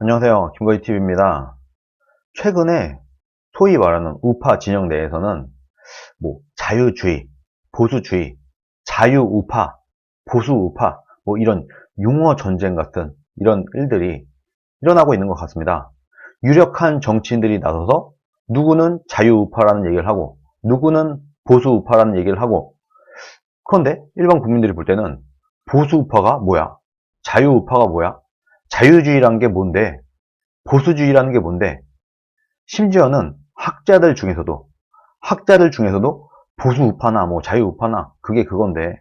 안녕하세요. 김거희TV입니다. 최근에 소위 말하는 우파 진영 내에서는 자유주의, 보수주의, 자유우파, 보수우파 이런 용어 전쟁 같은 이런 일들이 일어나고 있는 것 같습니다. 유력한 정치인들이 나서서 누구는 자유우파라는 얘기를 하고 누구는 보수우파라는 얘기를 하고, 그런데 일반 국민들이 볼 때는 보수우파가 뭐야? 자유우파가 뭐야? 자유주의라는 게 뭔데? 보수주의라는 게 뭔데? 심지어는 학자들 중에서도 보수우파나 자유우파나 그게 그건데,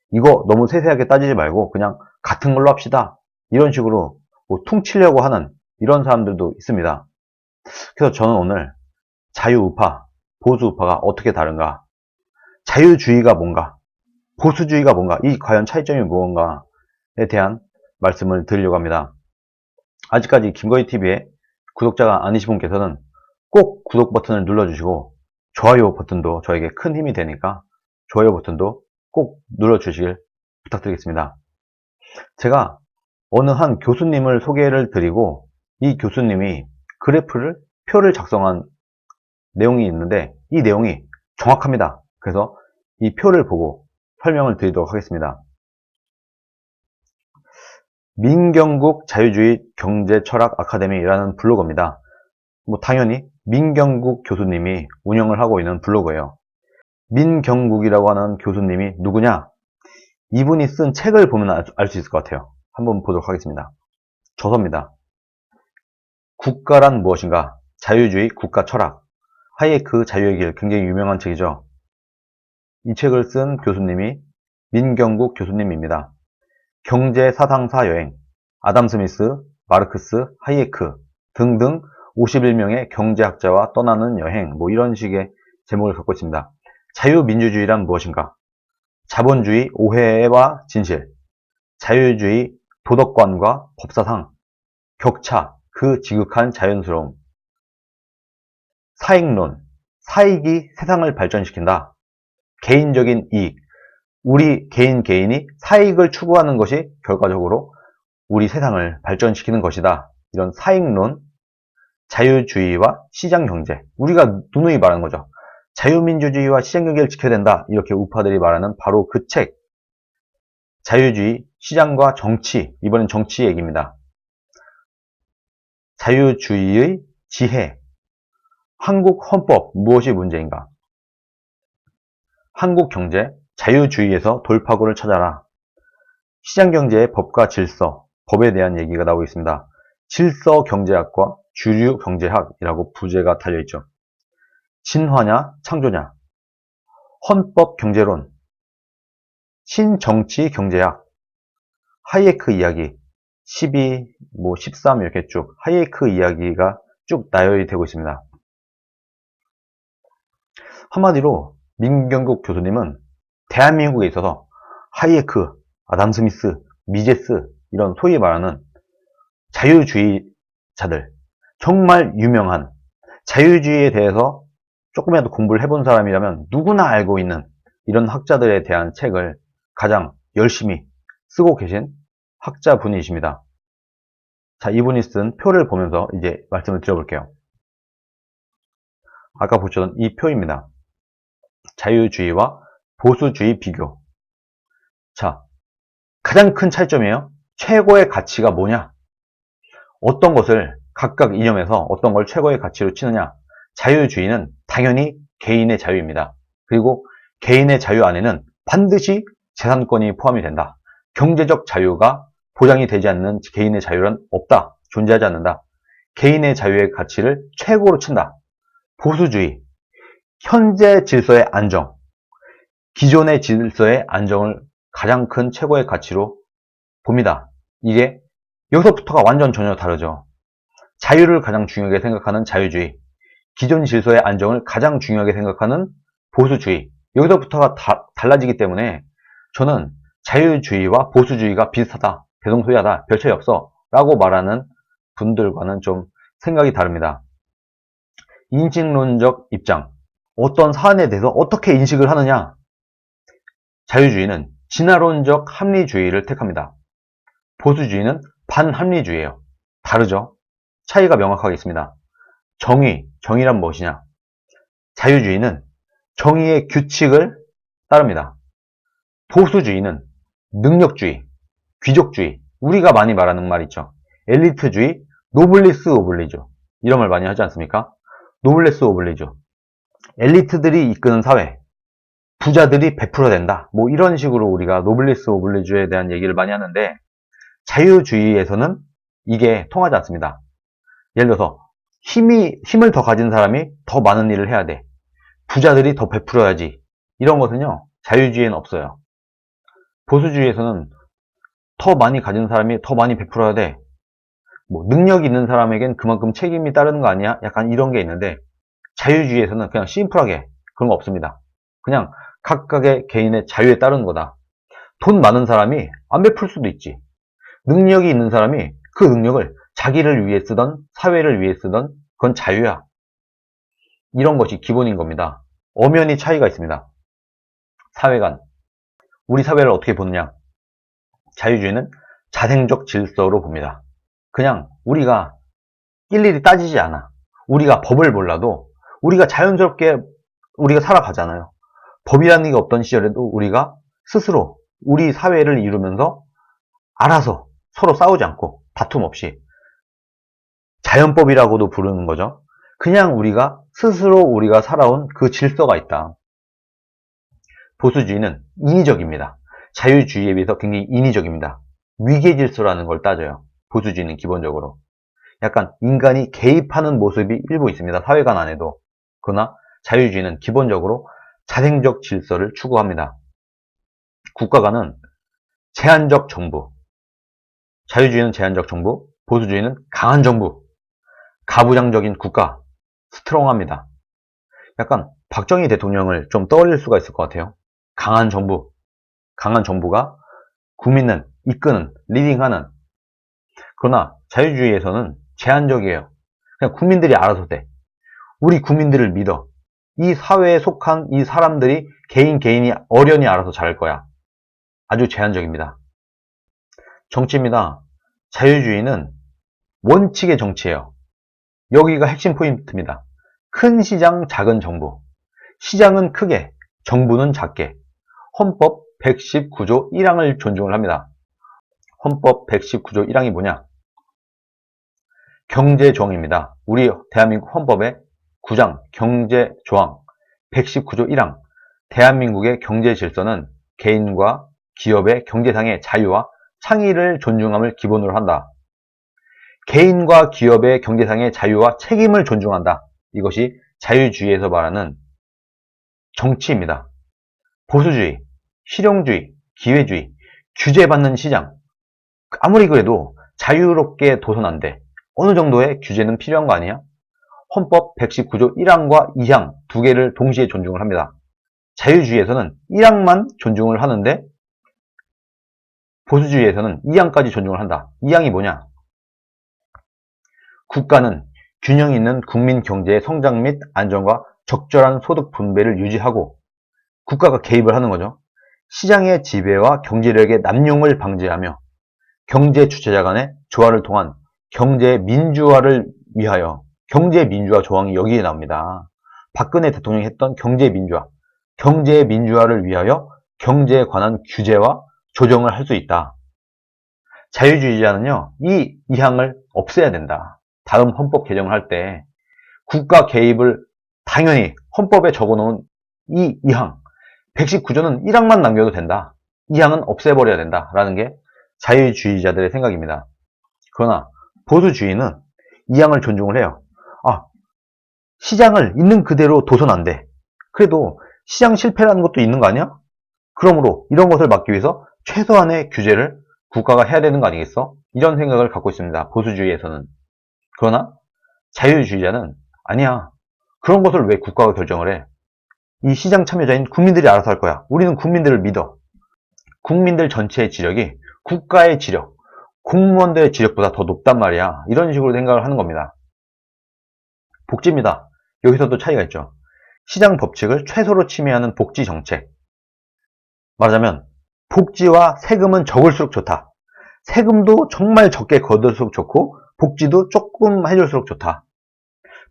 이거 너무 세세하게 따지지 말고 그냥 같은 걸로 합시다, 이런 식으로 퉁치려고 하는 이런 사람들도 있습니다. 그래서 저는 오늘 자유우파, 보수우파가 어떻게 다른가, 자유주의가 뭔가, 보수주의가 뭔가, 이 과연 차이점이 무언가에 대한 말씀을 드리려고 합니다. 아직까지 김거희TV에 구독자가 아니신 분께서는 꼭 구독 버튼을 눌러주시고, 좋아요 버튼도 저에게 큰 힘이 되니까 좋아요 버튼도 꼭 눌러주시길 부탁드리겠습니다. 제가 어느 한 교수님을 소개를 드리고, 이 교수님이 표를 작성한 내용이 있는데 이 내용이 정확합니다. 그래서 이 표를 보고 설명을 드리도록 하겠습니다. 민경국 자유주의 경제철학 아카데미라는 블로거입니다. 당연히 민경국 교수님이 운영을 하고 있는 블로그예요. 민경국이라고 하는 교수님이 누구냐? 이분이 쓴 책을 보면 알 수 있을 것 같아요. 한번 보도록 하겠습니다. 저서입니다. 국가란 무엇인가? 자유주의 국가 철학. 하이에크 자유의 길, 굉장히 유명한 책이죠. 이 책을 쓴 교수님이 민경국 교수님입니다. 경제 사상사 여행, 아담 스미스, 마르크스, 하이에크 등등 51명의 경제학자와 떠나는 여행, 이런 식의 제목을 갖고 있습니다. 자유민주주의란 무엇인가? 자본주의 오해와 진실, 자유주의 도덕관과 법사상, 격차, 그 지극한 자연스러움, 사익론, 사익이 세상을 발전시킨다. 개인적인 이익, 우리 개인이 사익을 추구하는 것이 결과적으로 우리 세상을 발전시키는 것이다. 이런 사익론, 자유주의와 시장경제, 우리가 누누이 말하는 거죠. 자유민주주의와 시장경제를 지켜야 된다, 이렇게 우파들이 말하는 바로 그 책, 자유주의, 시장과 정치, 이번엔 정치 얘기입니다. 자유주의의 지혜, 한국 헌법 무엇이 문제인가? 한국 경제, 자유주의에서 돌파구를 찾아라. 시장경제의 법과 질서, 법에 대한 얘기가 나오고 있습니다. 질서경제학과 주류경제학이라고 부제가 달려있죠. 진화냐 창조냐, 헌법경제론, 신정치경제학, 하이에크 이야기, 12, 13 이렇게 쭉 하이에크 이야기가 쭉 나열이 되고 있습니다. 한마디로 민경국 교수님은 대한민국에 있어서 하이에크, 아담 스미스, 미제스, 이런 소위 말하는 자유주의자들, 정말 유명한 자유주의에 대해서 조금이라도 공부를 해본 사람이라면 누구나 알고 있는 이런 학자들에 대한 책을 가장 열심히 쓰고 계신 학자분이십니다. 자, 이분이 쓴 표를 보면서 이제 말씀을 드려볼게요. 아까 보셨던 이 표입니다. 자유주의와 보수주의 비교. 자, 가장 큰 차이점이에요. 최고의 가치가 뭐냐? 어떤 것을 각각 이념에서 어떤 걸 최고의 가치로 치느냐? 자유주의는 당연히 개인의 자유입니다. 그리고 개인의 자유 안에는 반드시 재산권이 포함이 된다. 경제적 자유가 보장이 되지 않는 개인의 자유는 없다. 존재하지 않는다. 개인의 자유의 가치를 최고로 친다. 보수주의, 현재 질서의 안정, 기존의 질서의 안정을 가장 큰 최고의 가치로 봅니다. 이게 여기서부터가 완전 전혀 다르죠. 자유를 가장 중요하게 생각하는 자유주의, 기존 질서의 안정을 가장 중요하게 생각하는 보수주의, 여기서부터가 달라지기 때문에 저는 자유주의와 보수주의가 비슷하다, 대동소이하다, 별 차이 없어 라고 말하는 분들과는 좀 생각이 다릅니다. 인식론적 입장, 어떤 사안에 대해서 어떻게 인식을 하느냐. 자유주의는 진화론적 합리주의를 택합니다. 보수주의는 반합리주의예요. 다르죠? 차이가 명확하게 있습니다. 정의란 무엇이냐? 자유주의는 정의의 규칙을 따릅니다. 보수주의는 능력주의, 귀족주의, 우리가 많이 말하는 말 있죠. 엘리트주의, 노블리스 오블리주. 이런 말 많이 하지 않습니까? 노블레스 오블리주. 엘리트들이 이끄는 사회, 부자들이 베풀어야 된다. 뭐 이런 식으로 우리가 노블리스 오블리주에 대한 얘기를 많이 하는데, 자유주의에서는 이게 통하지 않습니다. 예를 들어서 힘을 더 가진 사람이 더 많은 일을 해야 돼. 부자들이 더 베풀어야지. 이런 것은요, 자유주의에는 없어요. 보수주의에서는 더 많이 가진 사람이 더 많이 베풀어야 돼. 뭐 능력이 있는 사람에겐 그만큼 책임이 따르는 거 아니야? 약간 이런 게 있는데, 자유주의에서는 그냥 심플하게 그런 거 없습니다. 그냥 각각의 개인의 자유에 따르는 거다. 돈 많은 사람이 안 베풀 수도 있지. 능력이 있는 사람이 그 능력을 자기를 위해 쓰던 사회를 위해 쓰던 그건 자유야. 이런 것이 기본인 겁니다. 엄연히 차이가 있습니다. 사회관. 우리 사회를 어떻게 보느냐? 자유주의는 자생적 질서로 봅니다. 그냥 우리가 일일이 따지지 않아. 우리가 법을 몰라도 우리가 자연스럽게 우리가 살아가잖아요. 법이라는 게 없던 시절에도 우리가 스스로 우리 사회를 이루면서 알아서 서로 싸우지 않고 다툼 없이 자연법이라고도 부르는 거죠. 그냥 우리가 스스로 우리가 살아온 그 질서가 있다. 보수주의는 인위적입니다. 자유주의에 비해서 굉장히 인위적입니다. 위계질서라는 걸 따져요. 보수주의는 기본적으로. 약간 인간이 개입하는 모습이 일부 있습니다. 사회관 안에도. 그러나 자유주의는 기본적으로 자생적 질서를 추구합니다. 국가관은 제한적 정부. 자유주의는 제한적 정부, 보수주의는 강한 정부. 가부장적인 국가. 스트롱합니다. 약간 박정희 대통령을 좀 떠올릴 수가 있을 것 같아요. 강한 정부. 강한 정부가 국민을 이끄는, 리딩하는. 그러나 자유주의에서는 제한적이에요. 그냥 국민들이 알아서 돼. 우리 국민들을 믿어. 이 사회에 속한 이 사람들이 개인이 어련히 알아서 잘할 거야. 아주 제한적입니다. 정치입니다. 자유주의는 원칙의 정치예요. 여기가 핵심 포인트입니다. 큰 시장, 작은 정부. 시장은 크게, 정부는 작게. 헌법 119조 1항을 존중을 합니다. 헌법 119조 1항이 뭐냐? 경제조항입니다. 우리 대한민국 헌법의 9장 경제조항 119조 1항. 대한민국의 경제 질서는 개인과 기업의 경제상의 자유와 창의를 존중함을 기본으로 한다. 개인과 기업의 경제상의 자유와 책임을 존중한다. 이것이 자유주의에서 말하는 정치입니다. 보수주의, 실용주의, 기회주의, 규제받는 시장. 아무리 그래도 자유롭게 둬선 안 돼. 어느 정도의 규제는 필요한 거 아니야? 헌법 119조 1항과 2항 두 개를 동시에 존중을 합니다. 자유주의에서는 1항만 존중을 하는데 보수주의에서는 2항까지 존중을 한다. 2항이 뭐냐? 국가는 균형 있는 국민 경제의 성장 및 안정과 적절한 소득 분배를 유지하고 국가가 개입을 하는 거죠. 시장의 지배와 경제력의 남용을 방지하며 경제 주체자 간의 조화를 통한 경제 민주화를 위하여 경제 민주화 조항이 여기에 나옵니다. 박근혜 대통령이 했던 경제 민주화를 위하여 경제에 관한 규제와 조정을 할 수 있다. 자유주의자는요, 이 2항을 없애야 된다. 다음 헌법 개정을 할 때 국가 개입을 당연히 헌법에 적어놓은 이 2항 119조는 1항만 남겨도 된다. 2항은 없애버려야 된다라는 게 자유주의자들의 생각입니다. 그러나 보수주의는 2항을 존중을 해요. 시장을 있는 그대로 둬선 안 돼. 그래도 시장 실패라는 것도 있는 거 아니야? 그러므로 이런 것을 막기 위해서 최소한의 규제를 국가가 해야 되는 거 아니겠어? 이런 생각을 갖고 있습니다. 보수주의에서는. 그러나 자유주의자는 아니야. 그런 것을 왜 국가가 결정을 해? 이 시장 참여자인 국민들이 알아서 할 거야. 우리는 국민들을 믿어. 국민들 전체의 지력이 국가의 지력, 공무원들의 지력보다 더 높단 말이야. 이런 식으로 생각을 하는 겁니다. 복지입니다. 여기서도 차이가 있죠. 시장 법칙을 최소로 침해하는 복지 정책. 말하자면 복지와 세금은 적을수록 좋다. 세금도 정말 적게 걷을수록 좋고 복지도 조금 해줄수록 좋다.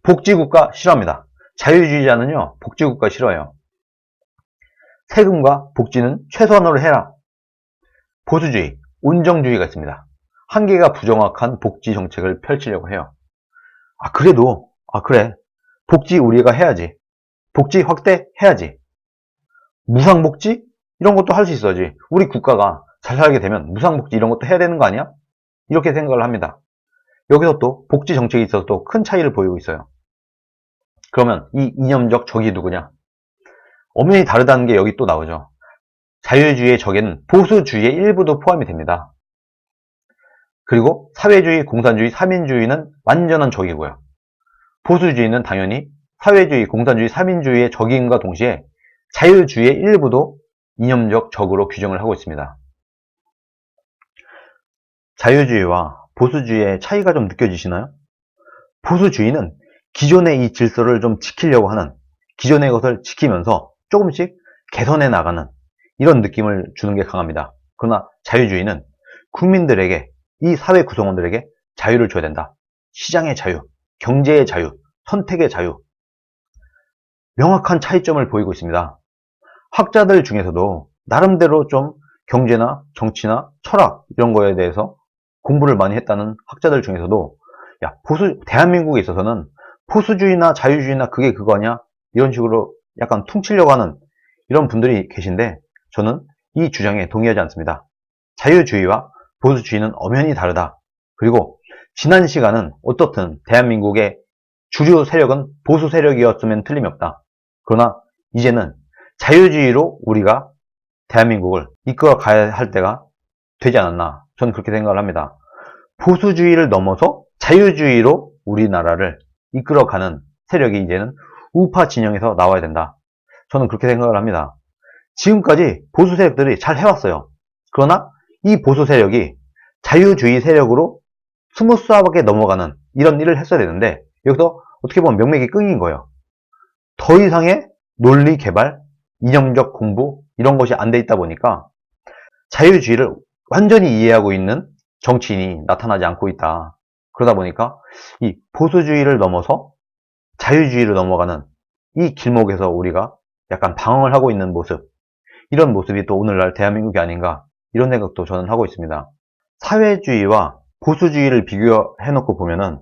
복지국가 싫어합니다. 자유주의자는요, 복지국가 싫어해요. 세금과 복지는 최소한으로 해라. 보수주의, 온정주의가 있습니다. 한계가 부정확한 복지 정책을 펼치려고 해요. 그래. 복지 우리가 해야지. 복지 확대해야지. 무상복지? 이런 것도 할 수 있어야지. 우리 국가가 잘 살게 되면 무상복지 이런 것도 해야 되는 거 아니야? 이렇게 생각을 합니다. 여기서 또 복지 정책에 있어서 또 큰 차이를 보이고 있어요. 그러면 이 이념적 적이 누구냐? 엄연히 다르다는 게 여기 또 나오죠. 자유주의의 적에는 보수주의의 일부도 포함이 됩니다. 그리고 사회주의, 공산주의, 삼인주의는 완전한 적이고요. 보수주의는 당연히 사회주의, 공산주의, 삼인주의의 적임과 동시에 자유주의의 일부도 이념적 적으로 규정을 하고 있습니다. 자유주의와 보수주의의 차이가 좀 느껴지시나요? 보수주의는 기존의 이 질서를 좀 지키려고 하는, 기존의 것을 지키면서 조금씩 개선해 나가는 이런 느낌을 주는 게 강합니다. 그러나 자유주의는 국민들에게, 이 사회 구성원들에게 자유를 줘야 된다. 시장의 자유, 경제의 자유, 선택의 자유. 명확한 차이점을 보이고 있습니다. 학자들 중에서도 나름대로 좀 경제나 정치나 철학 이런 거에 대해서 공부를 많이 했다는 학자들 중에서도 대한민국에 있어서는 보수주의나 자유주의나 그게 그거냐 이런 식으로 약간 퉁치려고 하는 이런 분들이 계신데 저는 이 주장에 동의하지 않습니다. 자유주의와 보수주의는 엄연히 다르다. 그리고 지난 시간은 어떻든 대한민국의 주류 세력은 보수 세력이었으면 틀림이 없다. 그러나 이제는 자유주의로 우리가 대한민국을 이끌어 가야 할 때가 되지 않았나. 저는 그렇게 생각을 합니다. 보수주의를 넘어서 자유주의로 우리나라를 이끌어가는 세력이 이제는 우파 진영에서 나와야 된다. 저는 그렇게 생각을 합니다. 지금까지 보수 세력들이 잘 해왔어요. 그러나 이 보수 세력이 자유주의 세력으로 스무스하게 넘어가는 이런 일을 했어야 되는데 여기서 어떻게 보면 명맥이 끊긴 거예요. 더 이상의 논리 개발, 이념적 공부 이런 것이 안 돼 있다 보니까 자유주의를 완전히 이해하고 있는 정치인이 나타나지 않고 있다. 그러다 보니까 이 보수주의를 넘어서 자유주의로 넘어가는 이 길목에서 우리가 약간 방황을 하고 있는 모습, 이런 모습이 또 오늘날 대한민국이 아닌가 이런 생각도 저는 하고 있습니다. 사회주의와 보수주의를 비교해 놓고 보면은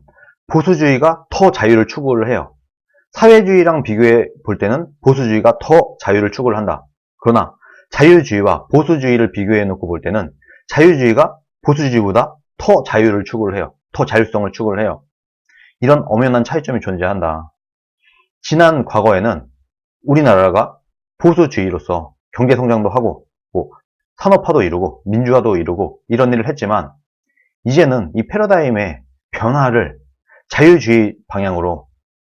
보수주의가 더 자유를 추구를 해요. 사회주의랑 비교해 볼 때는 보수주의가 더 자유를 추구를 한다. 그러나 자유주의와 보수주의를 비교해 놓고 볼 때는 자유주의가 보수주의보다 더 자유를 추구를 해요. 더 자율성을 추구를 해요. 이런 엄연한 차이점이 존재한다. 지난 과거에는 우리나라가 보수주의로서 경제성장도 하고 산업화도 이루고 민주화도 이루고 이런 일을 했지만 이제는 이 패러다임의 변화를 자유주의 방향으로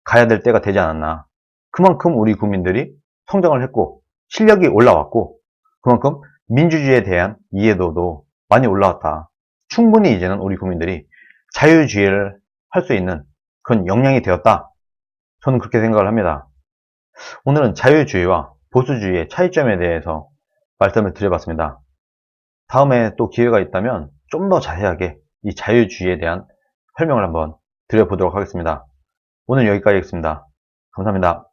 가야 될 때가 되지 않았나. 그만큼 우리 국민들이 성장을 했고 실력이 올라왔고 그만큼 민주주의에 대한 이해도도 많이 올라왔다. 충분히 이제는 우리 국민들이 자유주의를 할 수 있는 그런 역량이 되었다. 저는 그렇게 생각을 합니다. 오늘은 자유주의와 보수주의의 차이점에 대해서 말씀을 드려봤습니다. 다음에 또 기회가 있다면 좀 더 자세하게 이 자유주의에 대한 설명을 한번 드려보도록 하겠습니다. 오늘 여기까지 하겠습니다. 감사합니다.